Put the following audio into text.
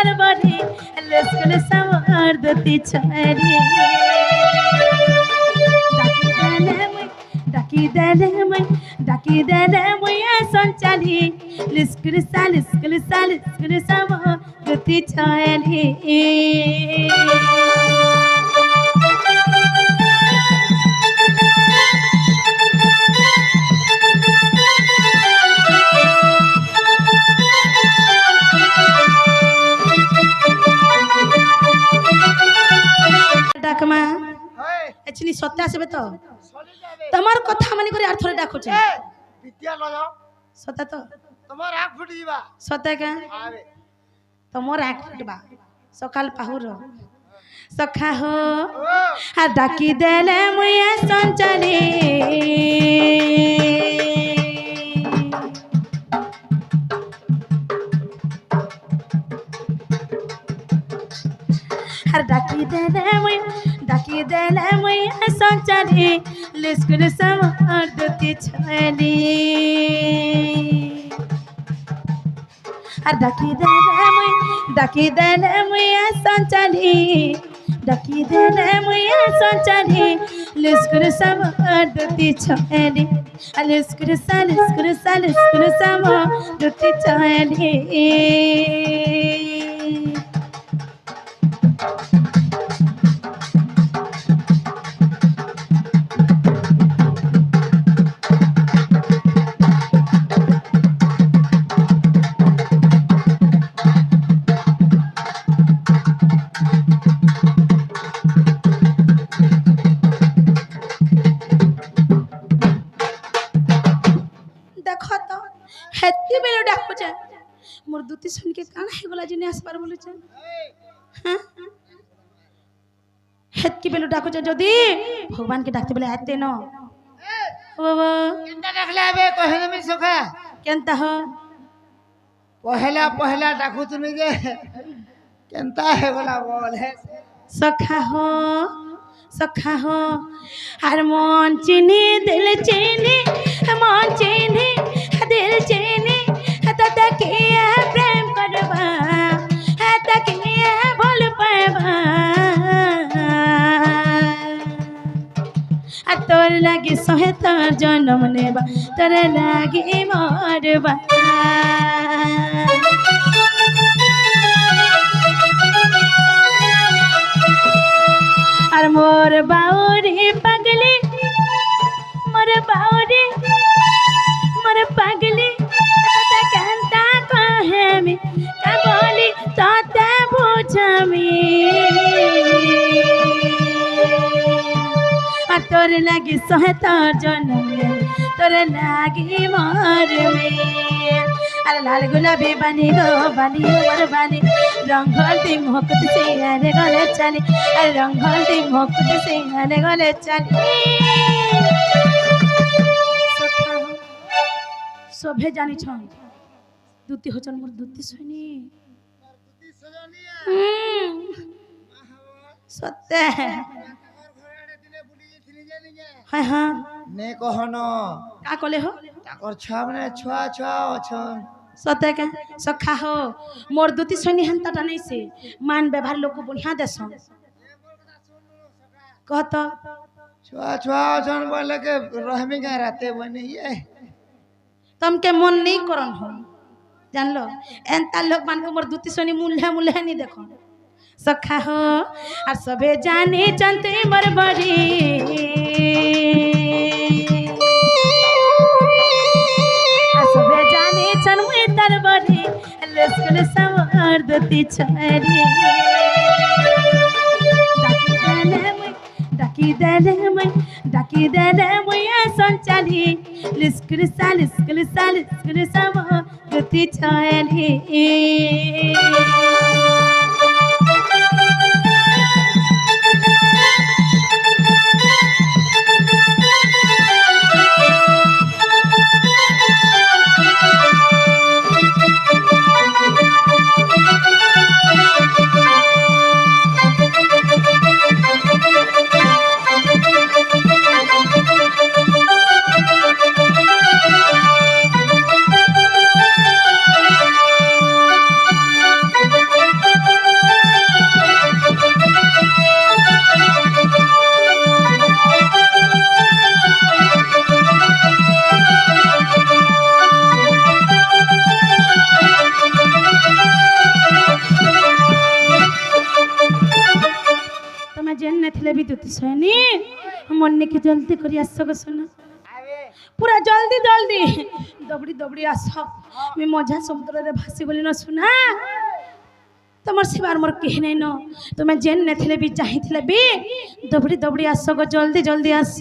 তার বাড়ি স্কুল সামর দুটি ছড়ি ডাকি দেলে মুই সঞ্চালি স্কুল সামর দুটি ছড়ি ডাকমা এচনি সত্যি আসবে তো তোমার কথা মানে করে আর থরে ডাকুছে বিদ্যা লয় সত্যি তো তোমার এক ফুটি দিবা সত্যি কে আরে তোমার এক ফুটবা সকাল পাহুর সখা হো ও আর ডাকি দেলে মুই সঞ্চালি আর ডাকি দেলে মুই সঞ্চালি স্কুল সামর দুটি ছড়ি আর ডাকি দেলে মুই সঞ্চালি স্কুল সামর দুটি ছড়ি আর স্কুল সামর দুটি ছড়ি দেখো তো হেতি বেলে ডাকুছে মোর দুটি শুনকে কানা হেগলা জিনি আসবার বলেছে হ্যাঁ হেতকি বেলে ডাকুছে যদি ভগবানকে ডাকতে বলে আতে ন ও বাবা কেনটা ডাকলে আবে কহে তুমি সখা কেনতা হ পহেলা ডাকু তুমি যে কেনটা হে গলা বল হে সখা হো আর মন চিনি দিল চিনি দিল চিনি তাকে প্রেম করবা তাকে ভুল পাবা আর তোর লাগি সহে তোর জন্ম নেবা তোর লাগি মরবা আর মোর বাউরি পাগলি তাতে কান্তা কহেমি তা বলি তাতে বুঝামি আর তোর লাগি সহে তোর জন্ম তোর লাগি মরমি আর লাল গুলাবি বানি মোর বানি রঙ্গল দি মুকুট সিংহারে গলে চালি আর রঙ্গল দি মুকুট সিংহারে গলে চালি সভে জানিছ দুতি হচন মোর দুতি শুনি সত্য হ্যাঁ হ্যাঁ নে কহন কা কলে হো তাকর ছুয়া মানে ছুয়া অছন সতে কে সখা হো মোর দুতি সৈনি হেনতাটা নেইছে মান ব্যবহার লোক বঢ়িয়া দেশ কত ছুয়া অছন বলে के रहमी का राते बने ये तमके मन नहीं करन हो जानलो एंता लोग मान को मोर दुती सोनी मुल्हे नहीं देखो सखा हो और सबे जाने चंते मोर बड़ी और सबे जाने चन में तर बड़ी लस्कल समर दुती छरी डाकी देले मुया संचाली लिस्कुल साम गति छायली जेन थे भी दुती सैनी मन्ने के जल्दी करी आस गो सुना पूरा जल्दी जल्दी दबड़ी दबड़ी आस मैं मजा समुद्र रे भासी गली न सुना तुम शिवार मोर कही नहीं न तुम्हें जेन थे भी चाहिए भी दबड़ी दबड़ी आस गो जल्दी जल्दी आस